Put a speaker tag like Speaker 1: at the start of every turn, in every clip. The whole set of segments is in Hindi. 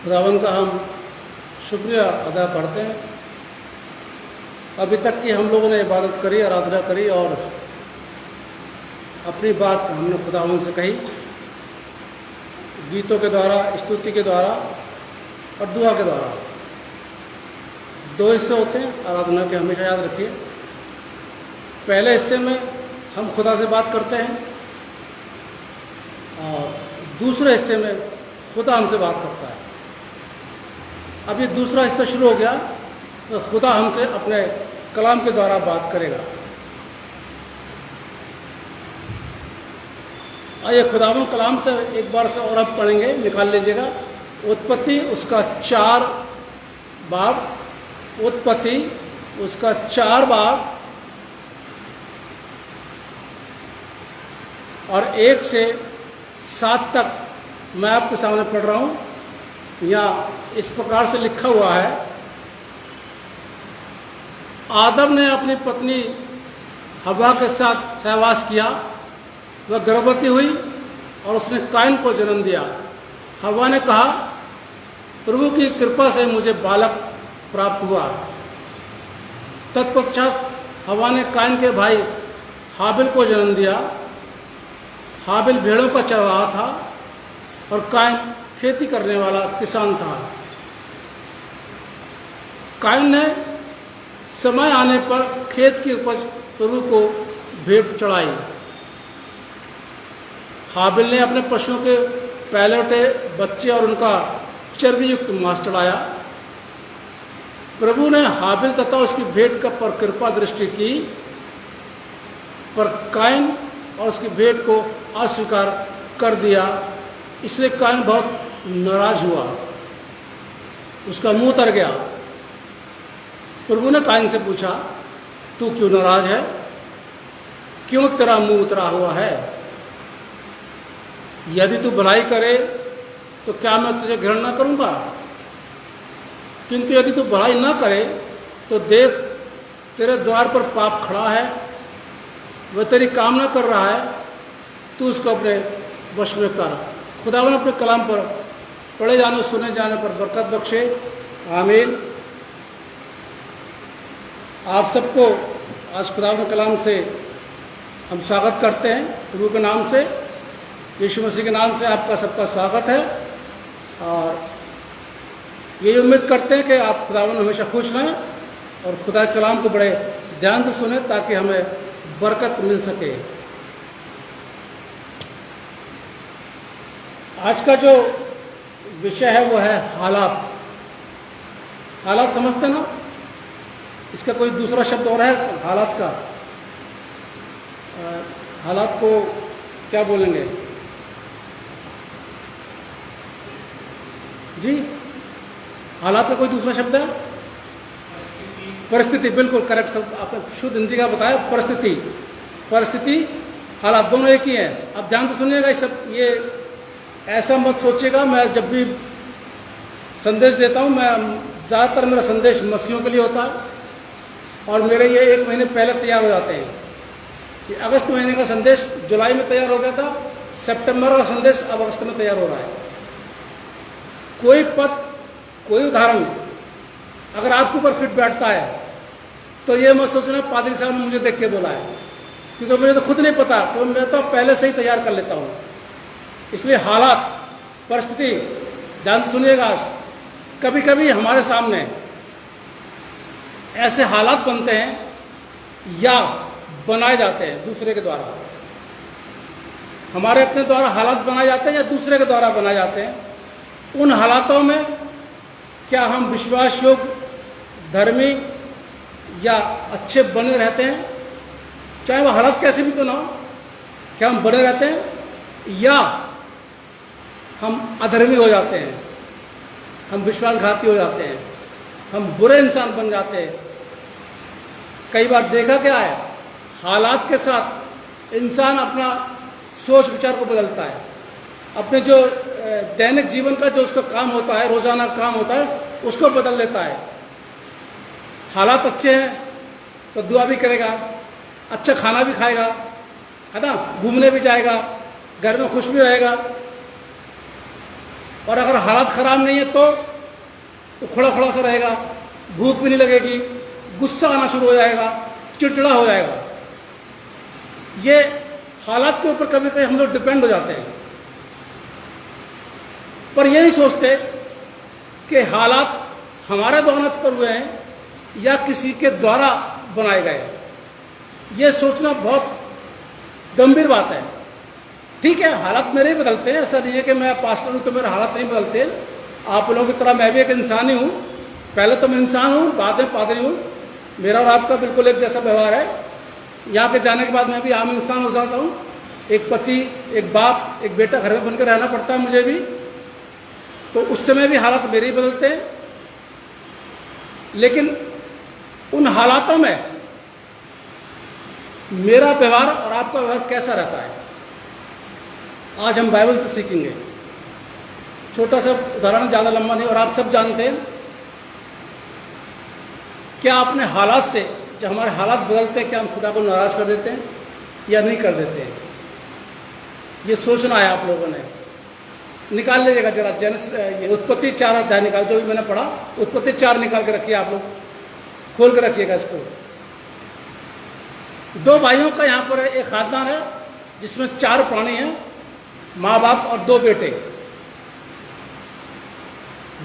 Speaker 1: खुदावन का हम शुक्रिया अदा करते हैं। अभी तक की हम लोगों ने इबादत करी, आराधना करी और अपनी बात हमने खुदावन से कही, गीतों के द्वारा, स्तुति के द्वारा और दुआ के द्वारा। दो हिस्से होते हैं आराधना के, हमेशा याद रखिए। पहले हिस्से में हम खुदा से बात करते हैं और दूसरे हिस्से में खुदा हमसे बात करता है। अब ये दूसरा हिस्सा शुरू हो गया तो खुदा हमसे अपने कलाम के द्वारा बात करेगा। आइए खुदावन कलाम से एक बार से और अब पढ़ेंगे, निकाल लीजिएगा। उत्पत्ति उसका 4 बाब, उत्पत्ति उसका 4 बाब और 1 से 7 तक मैं आपके सामने पढ़ रहा हूँ। यहाँ इस प्रकार से लिखा हुआ है, आदम ने अपनी पत्नी हवा के साथ सहवास किया, वह गर्भवती हुई और उसने कायन को जन्म दिया। हवा ने कहा, प्रभु की कृपा से मुझे बालक प्राप्त हुआ। तत्पश्चात हवा ने कायन के भाई हाबिल को जन्म दिया। हाबिल भेड़ों का चरवाहा था और कायन खेती करने वाला किसान था। कायन ने समय आने पर खेत की उपज प्रभु को भेंट चढ़ाई। हाबिल ने अपने पशुओं के पहलौठे बच्चे और उनका चर्बी युक्त मांस चढ़ाया। प्रभु ने हाबिल तथा उसकी भेंट का पर कृपा दृष्टि की, पर कायन और उसकी भेंट को अस्वीकार कर दिया। इसलिए कायन बहुत नाराज हुआ, उसका मुंह उतर गया। प्रभु ने कायन से पूछा, तू क्यों नाराज है? क्यों तेरा मुंह उतरा हुआ है? यदि तू भलाई करे तो क्या मैं तुझे घृणा न करूंगा? किंतु यदि तू भलाई ना करे तो देख, तेरे द्वार पर पाप खड़ा है, वह तेरी कामना कर रहा है, तू उसको अपने वश में कर। खुदावन अपने कलाम पर पढ़े जाने सुने जाने पर बरकत बख्शे, आमीन। आप सबको आज खुदावन कलाम से हम स्वागत करते हैं। प्रभु के नाम से, यीशु मसीह के नाम से आपका सबका स्वागत है और ये उम्मीद करते हैं कि आप खुदावन हमेशा खुश रहें और खुदा के कलाम को बड़े ध्यान से सुने ताकि हमें बरकत मिल सके। आज का जो विषय है वो है हालात। हालात समझते ना? इसका कोई दूसरा शब्द और है हालात का? हालात को क्या बोलेंगे जी? हालात का कोई दूसरा शब्द है? परिस्थिति। बिल्कुल करेक्ट, सब आपने शुद्ध हिंदी का बताया। परिस्थिति, परिस्थिति, हालात दोनों एक ही हैं। आप ध्यान से सुनिएगा। ये ऐसा मत सोचिएगा, मैं जब भी संदेश देता हूँ, मैं ज़्यादातर मेरा संदेश मसीहों के लिए होता है और मेरे ये 1 महीने पहले तैयार हो जाते हैं। ये अगस्त महीने का संदेश जुलाई में तैयार हो गया था, सितंबर का संदेश अब अगस्त में तैयार हो रहा है। कोई पद, कोई उदाहरण अगर आपके ऊपर फिट बैठता है तो ये मत सोचना पादरी साहब ने मुझे देख के बोला है, क्योंकि मुझे तो खुद नहीं पता, तो मैं तो पहले से ही तैयार कर लेता हूँ। इसलिए हालात, परिस्थिति, ध्यान से सुनिएगा। कभी कभी हमारे सामने ऐसे हालात बनते हैं या बनाए जाते हैं दूसरे के द्वारा। हमारे अपने द्वारा हालात बनाए जाते हैं या दूसरे के द्वारा बनाए जाते हैं। उन हालातों में क्या हम विश्वास योग्य, धर्मी या अच्छे बने रहते हैं? चाहे वो हालात कैसे भी क्यों ना हो, क्या हम बने रहते हैं या हम अधर्मी हो जाते हैं, हम विश्वासघाती हो जाते हैं, हम बुरे इंसान बन जाते हैं? कई बार देखा क्या है, हालात के साथ इंसान अपना सोच विचार को बदलता है। अपने जो दैनिक जीवन का जो उसका काम होता है, रोजाना काम होता है, उसको बदल लेता है। हालात अच्छे हैं तो दुआ भी करेगा, अच्छा खाना भी खाएगा, है ना, घूमने भी जाएगा, घर में खुश भी रहेगा। और अगर हालात ख़राब नहीं है तो खड़ा खड़ा सा रहेगा, भूख भी नहीं लगेगी, गुस्सा आना शुरू हो जाएगा, चिड़चिड़ा हो जाएगा। ये हालात के ऊपर कभी कभी हम लोग डिपेंड हो जाते हैं, पर ये नहीं सोचते कि हालात हमारे दौलत पर हुए हैं या किसी के द्वारा बनाए गए। ये सोचना बहुत गंभीर बात है। ठीक है, हालात मेरे ही बदलते हैं, ऐसा नहीं है कि मैं पास्टर हूँ तो मेरे हालात नहीं बदलते। आप लोगों की तरह मैं भी एक इंसान ही हूँ। पहले तो मैं इंसान हूँ, बाद में पादरी हूँ। मेरा और आपका बिल्कुल एक जैसा व्यवहार है। यहाँ के जाने के बाद मैं भी आम इंसान हो जाता हूँ। एक पति, एक बाप, एक बेटा घर में बनकर रहना पड़ता है मुझे भी, तो उस समय भी हालात मेरे ही बदलते हैं। लेकिन उन हालातों में मेरा व्यवहार और आपका व्यवहार कैसा रहता है, आज हम बाइबल से सीखेंगे। छोटा सा उदाहरण, ज़्यादा लंबा नहीं, और आप सब जानते हैं क्या अपने हालात से, जब हमारे हालात बदलते हैं, क्या हम खुदा को नाराज़ कर देते हैं या नहीं कर देते हैं? ये सोचना है आप लोगों ने। निकाल लीजिएगा जरा ये उत्पत्ति 4 अध्याय निकाल, जो भी मैंने पढ़ा, उत्पत्ति 4 निकाल के रखिए, आप लोग खोल के रखिएगा इसको। 2 भाइयों का यहाँ पर एक खानदान है जिसमें 4 प्राणी हैं, माँ बाप और 2 बेटे।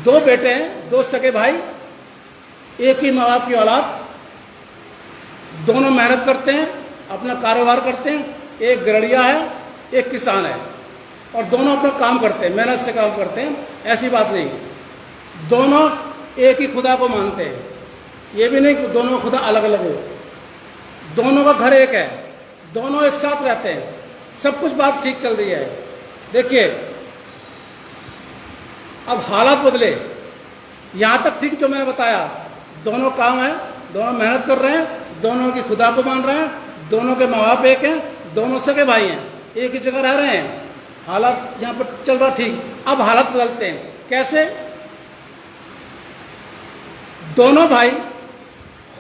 Speaker 1: 2 बेटे हैं, 2 सगे भाई, एक ही माँ बाप की औलाद। दोनों मेहनत करते हैं, अपना कारोबार करते हैं। एक गृहणिया है, एक किसान है, और दोनों अपना काम करते हैं, मेहनत से काम करते हैं। ऐसी बात नहीं, दोनों एक ही खुदा को मानते हैं। ये भी नहीं कि दोनों खुदा अलग अलग हो, दोनों का घर एक है, दोनों एक साथ रहते हैं, सब कुछ बात ठीक चल रही है। देखिए, अब हालात बदले, यहाँ तक ठीक जो मैंने बताया, दोनों काम है, दोनों मेहनत कर रहे हैं, दोनों की खुदा को मान रहे हैं, दोनों के माँ बाप एक हैं, दोनों सगे भाई हैं, एक ही जगह रह रहे हैं, हालात यहाँ पर चल रहा ठीक। अब हालात बदलते हैं, कैसे? दोनों भाई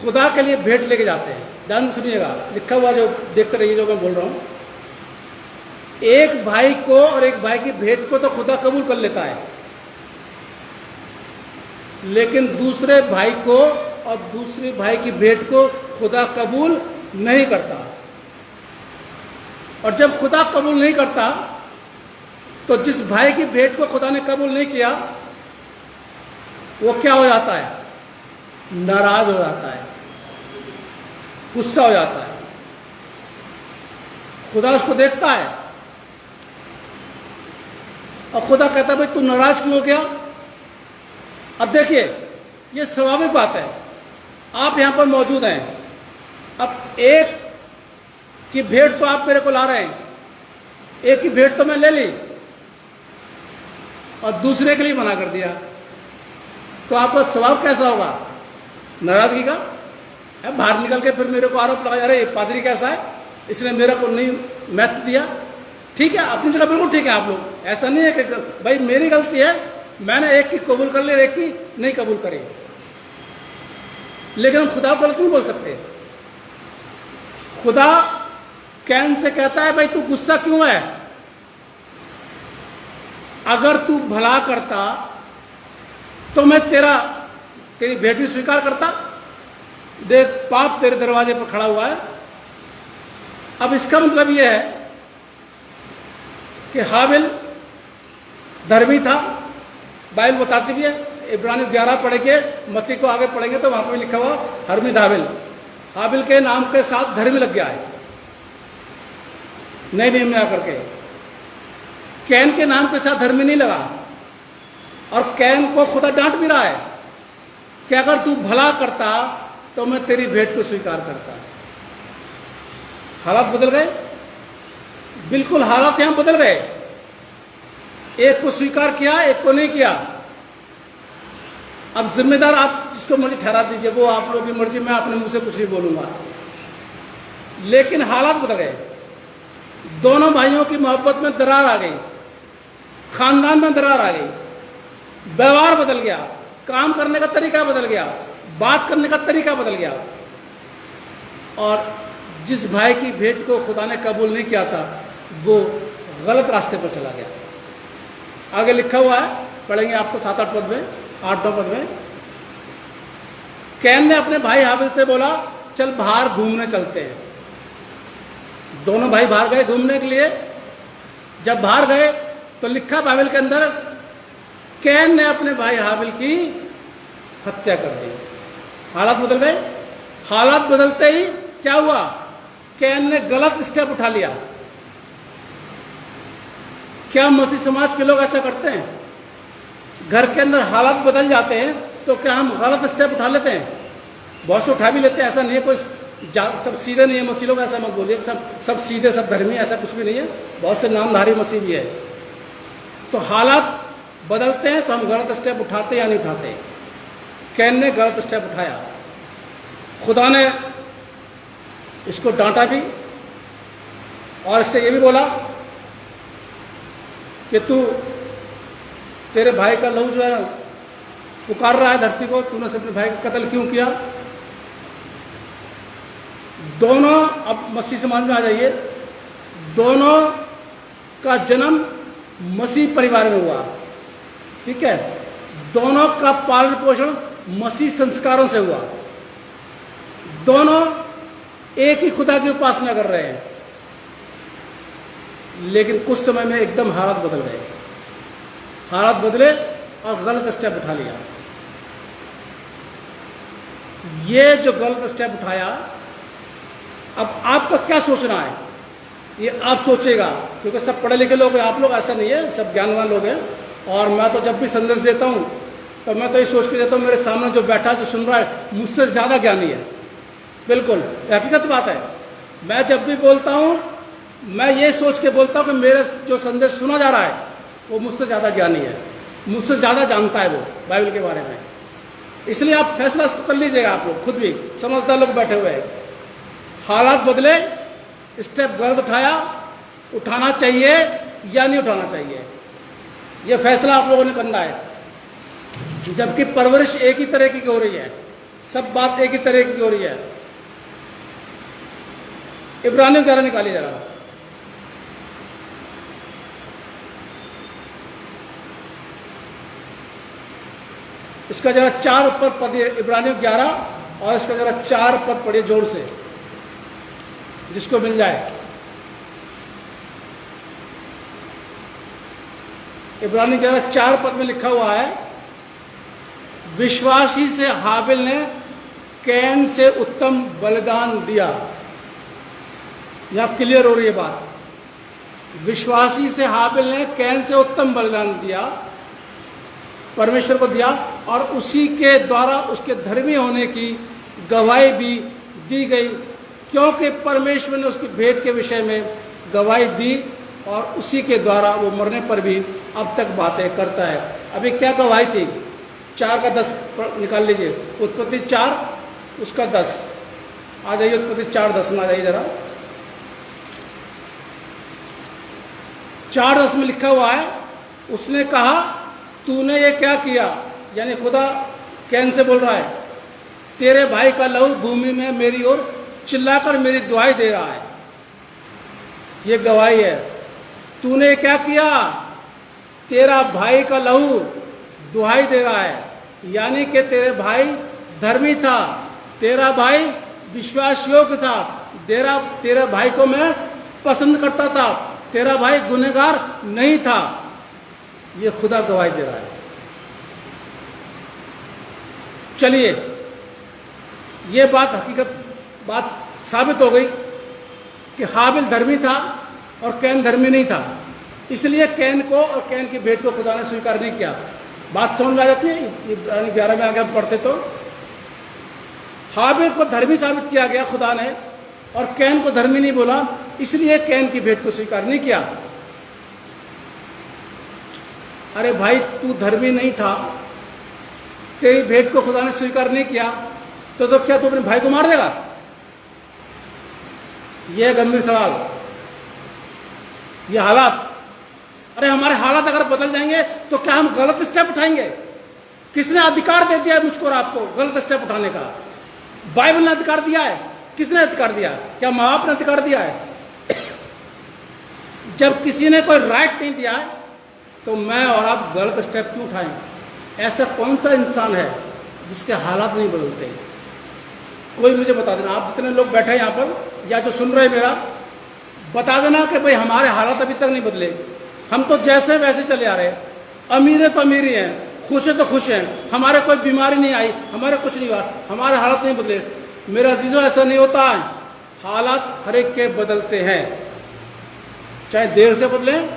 Speaker 1: खुदा के लिए भेंट लेके जाते हैं। ध्यान से सुनिएगा, लिखा हुआ जो देखते रहिए जो मैं बोल रहा हूँ। एक भाई को और एक भाई की भेंट को तो खुदा कबूल कर लेता है, लेकिन दूसरे भाई को और दूसरे भाई की भेंट को खुदा कबूल नहीं करता। और जब खुदा कबूल नहीं करता तो जिस भाई की भेंट को खुदा ने कबूल नहीं किया, वो क्या हो जाता है? नाराज हो जाता है, गुस्सा हो जाता है। खुदा उसको देखता है और खुदा कहता है, भाई तू नाराज क्यों हो गया? अब देखिए, ये स्वाभाविक बात है, आप यहां पर मौजूद हैं। अब एक की भेंट तो आप मेरे को ला रहे हैं, एक की भेंट तो मैं ले ली और दूसरे के लिए मना कर दिया, तो आपका स्वभाव कैसा होगा? नाराजगी का। अब बाहर निकल के फिर मेरे को आरोप लगाया, अरे पादरी कैसा है, इसने मेरे को नहीं महत्व दिया। ठीक है, अपनी जगह बिल्कुल ठीक है आप लोग, ऐसा नहीं है कि भाई मेरी गलती है, मैंने एक की कबूल कर ली, एक की नहीं कबूल करी। लेकिन हम खुदा को गलत नहीं बोल सकते। खुदा कैन से कहता है, भाई तू गुस्सा क्यों है? अगर तू भला करता तो मैं तेरी भेंट भी स्वीकार करता। देख, पाप तेरे दरवाजे पर खड़ा हुआ है। अब इसका मतलब यह है कि हाबिल धर्मी था, बाइबल बताती भी है। इब्रानी 11 पढ़ेंगे, मत्ती को आगे पढ़ेंगे तो वहां पर लिखा हुआ हरमी हाबिल। हाबिल के नाम के साथ धर्मी लग गया है नए नियम में आकर के। कैन के नाम के साथ धर्मी नहीं लगा, और कैन को खुदा डांट भी रहा है कि अगर तू भला करता तो मैं तेरी भेंट को स्वीकार करता। हालात बदल गए, बिल्कुल हालात यहां बदल गए। एक को स्वीकार किया, एक को नहीं किया। अब जिम्मेदार आप जिसको मर्जी ठहरा दीजिए, वो आप लोगों की मर्जी, मैं अपने मुंह से कुछ नहीं बोलूंगा। लेकिन हालात बदल गए, दोनों भाइयों की मोहब्बत में दरार आ गई, खानदान में दरार आ गई, व्यवहार बदल गया, काम करने का तरीका बदल गया, बात करने का तरीका बदल गया। और जिस भाई की भेंट को खुदा ने कबूल नहीं किया था, वो गलत रास्ते पर चला गया। आगे लिखा हुआ है पढ़ेंगे आपको 7-8 पद में, 8-9 पद में। कैन ने अपने भाई हाबिल से बोला चल बाहर घूमने चलते हैं। दोनों भाई बाहर गए घूमने के लिए। जब बाहर गए तो लिखा बाइबल के अंदर कैन ने अपने भाई हाबिल की हत्या कर दी। हालात बदल गए। हालात बदलते ही क्या हुआ, कैन ने गलत स्टेप उठा लिया। क्या मसीह समाज के लोग ऐसा करते हैं? घर के अंदर हालात बदल जाते हैं तो क्या हम गलत स्टेप उठा लेते हैं? बहुत से उठा भी लेते हैं, ऐसा नहीं है कोई सब सीधे नहीं है। मसीह लोग ऐसा मत बोलिए सब सीधे सब धर्मी, ऐसा कुछ भी नहीं है। बहुत से नामधारी मसीह भी है। तो हालात बदलते हैं तो हम गलत स्टेप उठाते या नहीं उठाते? कैन ने गलत स्टेप उठाया। खुदा ने इसको डांटा भी और इससे ये भी बोला कि तेरे भाई का लहू जो है पुकार रहा है धरती को, तूने अपने भाई का कत्ल क्यों किया? दोनों, अब मसीह समाज में आ जाइए, दोनों का जन्म मसीह परिवार में हुआ, ठीक है। दोनों का पालन पोषण मसीह संस्कारों से हुआ। दोनों एक ही खुदा की उपासना कर रहे हैं, लेकिन कुछ समय में एकदम हालात बदल गए। हालात बदले और गलत स्टेप उठा लिया। ये जो गलत स्टेप उठाया, अब आपका क्या सोचना है ये आप सोचेगा, क्योंकि सब पढ़े लिखे लोग हैं, आप लोग ऐसा नहीं है, सब ज्ञानवान लोग हैं। और मैं तो जब भी संदेश देता हूं तो मैं तो ये सोच के देता हूं मेरे सामने जो बैठा जो सुन रहा है मुझसे ज़्यादा ज्ञानी है। बिल्कुल हकीकत बात है। मैं जब भी बोलता हूं मैं ये सोच के बोलता हूं कि मेरा जो संदेश सुना जा रहा है वो मुझसे ज़्यादा ज्ञानी है, मुझसे ज़्यादा जानता है वो बाइबल के बारे में। इसलिए आप फैसला कर लीजिएगा, आप लोग खुद भी समझदार लोग बैठे हुए हैं। हालात बदले, स्टेप गलत उठाया, उठाना चाहिए या नहीं उठाना चाहिए, यह फैसला आप लोगों ने करना है। जबकि परवरिश एक ही तरह की हो रही है, सब बात एक ही तरह की हो रही है। इब्रानियों 11 निकालिए जरा। इसका जरा 4 ऊपर पढ़िए, इब्रानियों 11, और इसका जरा 4 पद पढ़िए जोर से, जिसको मिल जाए। इब्रानियों 11 4 पद में लिखा हुआ है, विश्वासी से हाबिल ने कैन से उत्तम बलिदान दिया। यहां क्लियर हो रही है बात। विश्वासी से हाबिल ने कैन से उत्तम बलिदान दिया, परमेश्वर को दिया, और उसी के द्वारा उसके धर्मी होने की गवाही भी दी गई, क्योंकि परमेश्वर ने उसकी भेंट के विषय में गवाही दी और उसी के द्वारा वो मरने पर भी अब तक बातें करता है। अभी क्या गवाही थी? 4 का 10 निकाल लीजिए। उत्पत्ति 4 उसका 10 आ जाइए। उत्पत्ति 4:10 में आ जाइए जरा। 4:10 में लिखा हुआ है, उसने कहा तूने ये क्या किया? यानी खुदा कैन से बोल रहा है, तेरे भाई का लहू भूमि में मेरी ओर चिल्लाकर मेरी दुहाई दे रहा है। ये गवाही है। तूने क्या किया? तेरा भाई का लहू दुहाई दे रहा है, यानी कि तेरे भाई धर्मी था, तेरा भाई विश्वास योग्य था, तेरा भाई को मैं पसंद करता था, तेरा भाई गुनहगार नहीं था। ये खुदा गवाही दे रहा है। चलिए, ये बात हकीकत बात साबित हो गई कि हाबिल धर्मी था और कैन धर्मी नहीं था, इसलिए कैन को और कैन की भेंट को खुदा ने स्वीकार नहीं किया। बात समझ में आ जाती है। 11 में आगे पढ़ते तो हाबिल को धर्मी साबित किया गया खुदा ने, और कैन को धर्मी नहीं बोला, इसलिए कैन की भेंट को स्वीकार नहीं किया। अरे भाई, तू धर्मी नहीं था, तेरी भेंट को खुदा ने स्वीकार नहीं किया, तो क्या तू अपने भाई को मार देगा? यह गंभीर सवाल, यह हालात। अरे हमारे हालात अगर बदल जाएंगे तो क्या हम गलत स्टेप उठाएंगे? किसने अधिकार दे दिया है मुझको और आपको गलत स्टेप उठाने का? बाइबल ने अधिकार दिया है। किसने अधिकार दिया? क्या माँ बाप ने अधिकार दिया है? जब किसी ने कोई राइट नहीं दिया है तो मैं और आप गलत स्टेप क्यों उठाएं? ऐसा कौन सा इंसान है जिसके हालात नहीं बदलते? कोई मुझे बता देना, आप जितने लोग बैठे हैं यहाँ पर या जो सुन रहे हैं मेरा, बता देना कि भाई हमारे हालात अभी तक नहीं बदले, हम तो जैसे वैसे चले आ रहे हैं। अमीर है तो अमीर ही हैं, खुश है तो खुश हैं, हमारे कोई बीमारी नहीं आई, हमारे कुछ नहीं हुआ, हमारे हालात नहीं बदले। मेरा अजीजों, ऐसा नहीं होता है। हालात हर एक के बदलते हैं, चाहे देर से बदलें,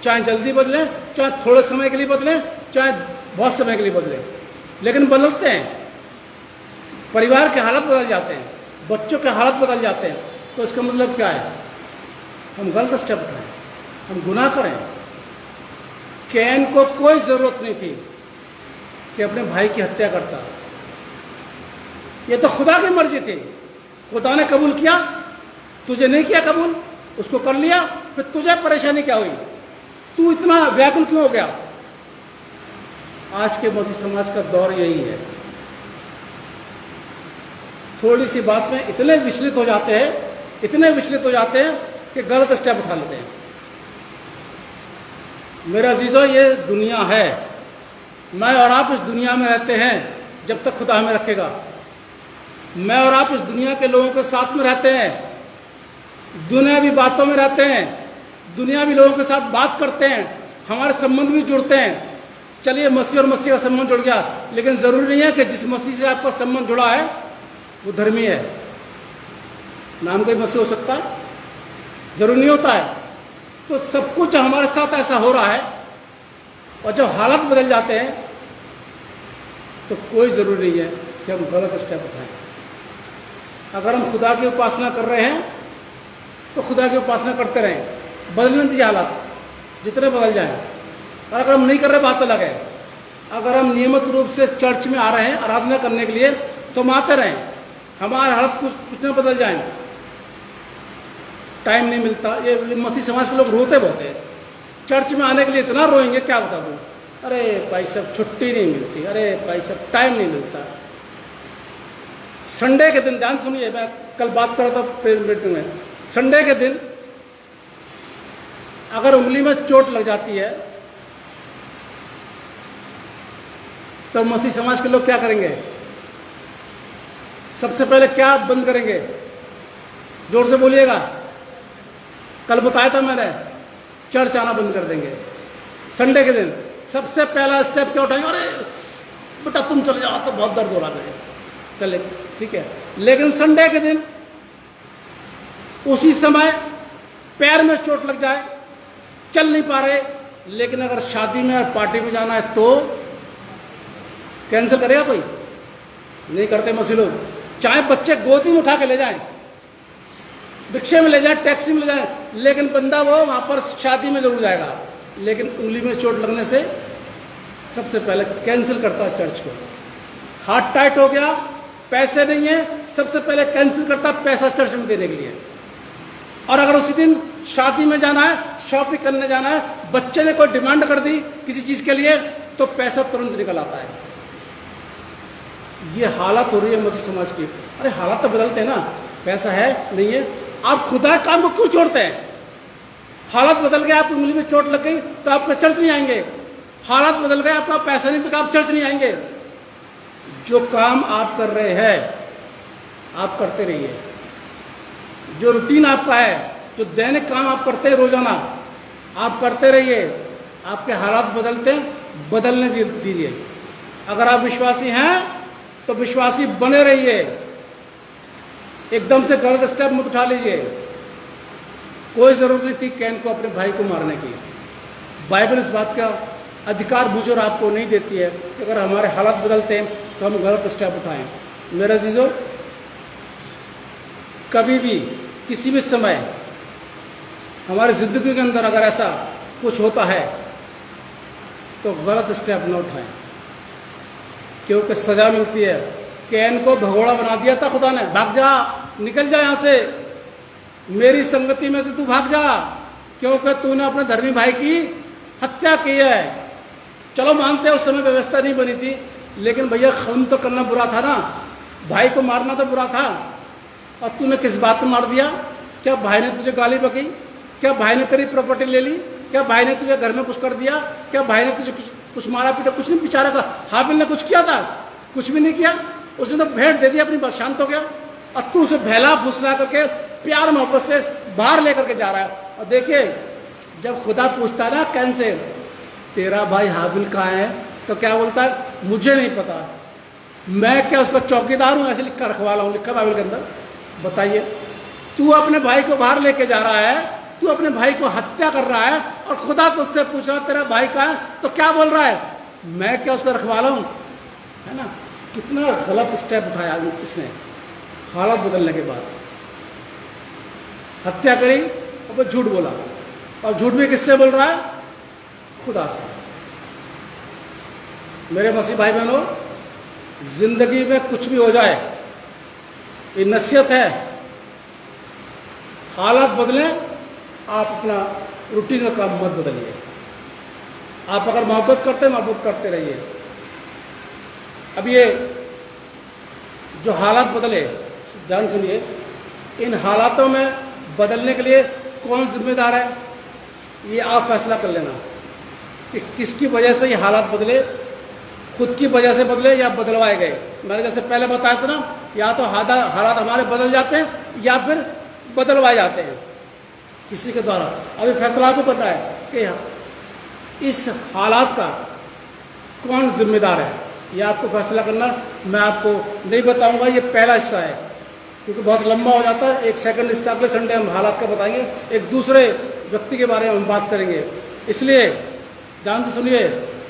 Speaker 1: चाहे जल्दी बदलें, चाहे थोड़े समय के लिए बदलें, चाहे बहुत समय के लिए बदलें, लेकिन बदलते हैं। परिवार के हालात बदल जाते हैं, बच्चों के हालात बदल जाते हैं। तो इसका मतलब क्या है? हम गलत स्टेप उठाएं, हम गुनाह करें। कैन को कोई जरूरत नहीं थी कि अपने भाई की हत्या करता, ये तो खुदा की मर्जी थी। खुदा ने कबूल किया, तुझे नहीं किया कबूल, उसको कर लिया, फिर तुझे परेशानी क्या हुई? तू इतना व्याकुल क्यों हो गया? आज के मसीह समाज का दौर यही है, थोड़ी सी बात में इतने विचलित हो जाते हैं, इतने विचलित हो जाते हैं कि गलत स्टेप उठा लेते हैं। मेरा अजीजों, ये दुनिया है, मैं और आप इस दुनिया में रहते हैं जब तक खुदा हमें रखेगा। मैं और आप इस दुनिया के लोगों के साथ में रहते हैं, दुनियावी बातों में रहते हैं, दुनियावी लोगों के साथ बात करते हैं, हमारे संबंध भी जुड़ते हैं। चलिए, मसीह और मसीह का संबंध जुड़ गया, लेकिन जरूरी नहीं है कि जिस मसीह से आपका संबंध जुड़ा है वो धर्मी है। नाम का मसीह हो सकता है, जरूरी नहीं होता है। तो सब कुछ हमारे साथ ऐसा हो रहा है, और जब हालात बदल जाते हैं तो कोई जरूरी नहीं है कि हम गलत स्टेप उठाएं। अगर हम खुदा की उपासना कर रहे हैं तो खुदा की उपासना करते रहें, बदलने दीजिए हालात जितने बदल जाएं। और अगर हम नहीं कर रहे, बात अलग है। अगर हम नियमित रूप से चर्च में आ रहे हैं आराधना करने के लिए, तो हम आते रहें, हमारे हालत कुछ न बदल जाएं। टाइम नहीं मिलता, ये मसीह समाज के लोग रोते बहुत हैं, चर्च में आने के लिए इतना रोएंगे, क्या बता दूं। अरे भाई साहब, छुट्टी नहीं मिलती, अरे भाई साहब, टाइम नहीं मिलता। संडे के दिन, ध्यान सुनिए, मैं कल बात कर रहा था प्रेयर मीटिंग में, संडे के दिन अगर उंगली में चोट लग जाती है तो मसीह समाज के लोग क्या करेंगे? सबसे पहले क्या बंद करेंगे? जोर से बोलिएगा। कल बताया था मैंने, चर्च आना बंद कर देंगे। संडे के दिन सबसे पहला स्टेप क्या उठाएंगे? अरे बेटा तुम चले जाओ, तो बहुत दर्द हो रहा मेरे। चले, ठीक है, लेकिन संडे के दिन उसी समय पैर में चोट लग जाए, चल नहीं पा रहे, लेकिन अगर शादी में और पार्टी में जाना है तो कैंसिल करेगा कोई? नहीं करते मसीह लोग। चाहे बच्चे गोदी में उठा के ले जाएं, रिक्शे में ले जाएं, टैक्सी में ले जाएं, लेकिन बंदा वो वहां पर शादी में जरूर जाएगा। लेकिन उंगली में चोट लगने से सबसे पहले कैंसिल करता है चर्च को। हाथ टाइट हो गया, पैसे नहीं है, सबसे पहले कैंसिल करता पैसा चर्च में देने के लिए। और अगर उसी दिन शादी में जाना है, शॉपिंग करने जाना है, बच्चे ने कोई डिमांड कर दी किसी चीज के लिए, तो पैसा तुरंत निकल आता है। ये हालत हो रही है मसीह समाज की। अरे हालात तो बदलते हैं ना, पैसा है नहीं है, आप खुदा काम को क्यों छोड़ते हैं? हालत बदल गए, आप उंगली में चोट लग गई तो आपका चर्च नहीं आएंगे। हालत बदल गए, आपका पैसा नहीं तो आप चर्च नहीं आएंगे। जो काम आप कर रहे हैं आप करते रहिए, जो रूटीन आपका है, जो दैनिक काम आप करते हैं रोजाना, आप करते रहिए। आपके हालात बदलते हैं, बदलने दीजिए। अगर आप विश्वासी हैं तो विश्वासी बने रहिए, एकदम से गलत स्टेप मत उठा लीजिए। कोई जरूरत नहीं थी कैन को अपने भाई को मारने की। बाइबल इस बात का अधिकार मुझे और आपको नहीं देती है कि अगर हमारे हालात बदलते हैं तो हम गलत स्टेप उठाएं। मेरे अजीजों, कभी भी किसी भी समय हमारी जिंदगी के अंदर अगर ऐसा कुछ होता है तो गलत स्टेप न उठाएं, क्योंकि सजा मिलती है। कैन को भगोड़ा बना दिया था खुदा ने, भाग जा, निकल जा यहां से, मेरी संगति में से तू भाग जा, क्योंकि तूने अपने धर्मी भाई की हत्या की है। चलो मानते हैं उस समय व्यवस्था नहीं बनी थी, लेकिन भैया खून तो करना बुरा था ना, भाई को मारना तो बुरा था। और तूने किस बात में मार दिया? क्या भाई ने तुझे गाली बकी? क्या भाई ने तेरी प्रॉपर्टी ले ली? क्या भाई ने तुझे घर में कुछ कर दिया? क्या भाई ने तुझे कुछ मारा पीटा? कुछ नहीं, बेचारा था हाबिल ने कुछ किया था? कुछ भी नहीं किया। उसने तो भेंट दे दी, अपनी बात शांत हो गया। और तू उसे बहला फुसला करके प्यार मोहब्बत से बाहर लेकर के जा रहा है। और देखिए, जब खुदा पूछता है ना कैन से, तेरा भाई हाबिल कहाँ है, तो क्या बोलता है? मुझे नहीं पता। मैं क्या उसका चौकीदार हूं? ऐसे लिखा रखवा रहा हूं, लिखा बाइबल के अंदर। बताइए, तू अपने भाई को बाहर लेके जा रहा है, तू अपने भाई को हत्या कर रहा है, और खुदा तुझसे पूछ रहा तेरा भाई कहाँ है, तो क्या बोल रहा है? मैं क्या उसका रखवाला हूं? है ना? कितना गलत स्टेप उठाया इसने हालत बदलने के बाद। हत्या करी और फिर झूठ बोला, और झूठ भी किससे बोल रहा है? खुदा से। मेरे मसीह भाई बहनों, जिंदगी में कुछ भी हो जाए, ये नसीहत है, हालात बदलें, आप अपना रूटीन का काम मत बदलिए। आप अगर मोहब्बत करते हैं, मोहब्बत करते रहिए। अब ये जो हालात बदले, ध्यान सुनिए, इन हालातों में बदलने के लिए कौन जिम्मेदार है, ये आप फैसला कर लेना कि किसकी वजह से ये हालात बदले। खुद की वजह से बदले या बदलवाए गए। मैंने जैसे पहले बताया था ना, या तो हालात हमारे बदल जाते हैं या फिर बदलवाए जाते हैं किसी के द्वारा। अभी फैसला आपको करना है कि इस हालात का कौन जिम्मेदार है, यह आपको फैसला करना। मैं आपको नहीं बताऊंगा, ये पहला हिस्सा है, क्योंकि बहुत लंबा हो जाता है। एक सेकंड हिस्सा अगले संडे हम हालात का बताएंगे, एक दूसरे व्यक्ति के बारे में हम बात करेंगे। इसलिए ध्यान से सुनिए,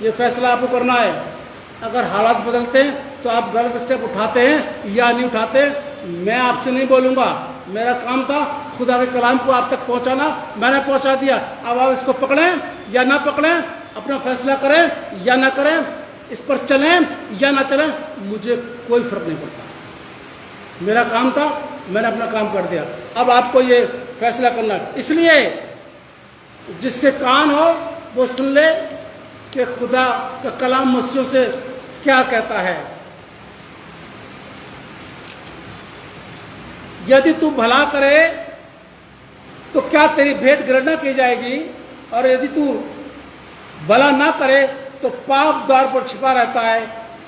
Speaker 1: ये फैसला आपको करना है। अगर हालात बदलते हैं तो आप गलत स्टेप उठाते हैं या नहीं उठाते, मैं आपसे नहीं बोलूँगा। मेरा काम था खुदा के कलाम को आप तक पहुँचाना, मैंने पहुँचा दिया। अब आप इसको पकड़ें या ना पकड़ें, अपना फैसला करें या ना करें, इस पर चलें या ना चलें, मुझे कोई फर्क नहीं पड़ता। मेरा काम था, मैंने अपना काम कर दिया। अब आपको ये फैसला करना है। इसलिए जिसके कान हो वो सुन ले कि खुदा का कलाम मसीहों से क्या कहता है। यदि तू भला करे तो क्या तेरी भेंट ग्रहण की जाएगी, और यदि तू भला ना करे तो पाप द्वार पर छिपा रहता है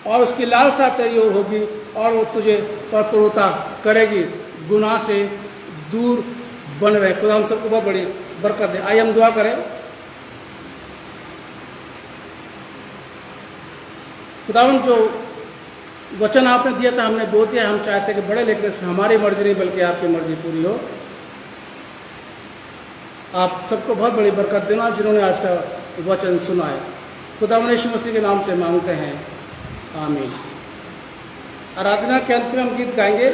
Speaker 1: और उसकी लालसा तेरी ओर होगी और वो तुझे परपुरता करेगी। गुनाह से दूर बन रहे। खुदा हम सबको बहुत बड़ी बरकत दे। आइए हम दुआ करें। खुदावन, जो वचन आपने दिया था हमने बोल दिया। हम चाहते हैं कि बड़े, लेकिन इसमें हमारी मर्जी नहीं बल्कि आपकी मर्जी पूरी हो। आप सबको बहुत बड़ी बरकत देना जिन्होंने आज का वचन सुना है। खुदावन यीशु मसीह के नाम से मांगते हैं, आमीन। आराधना के अंत में हम गीत गाएंगे।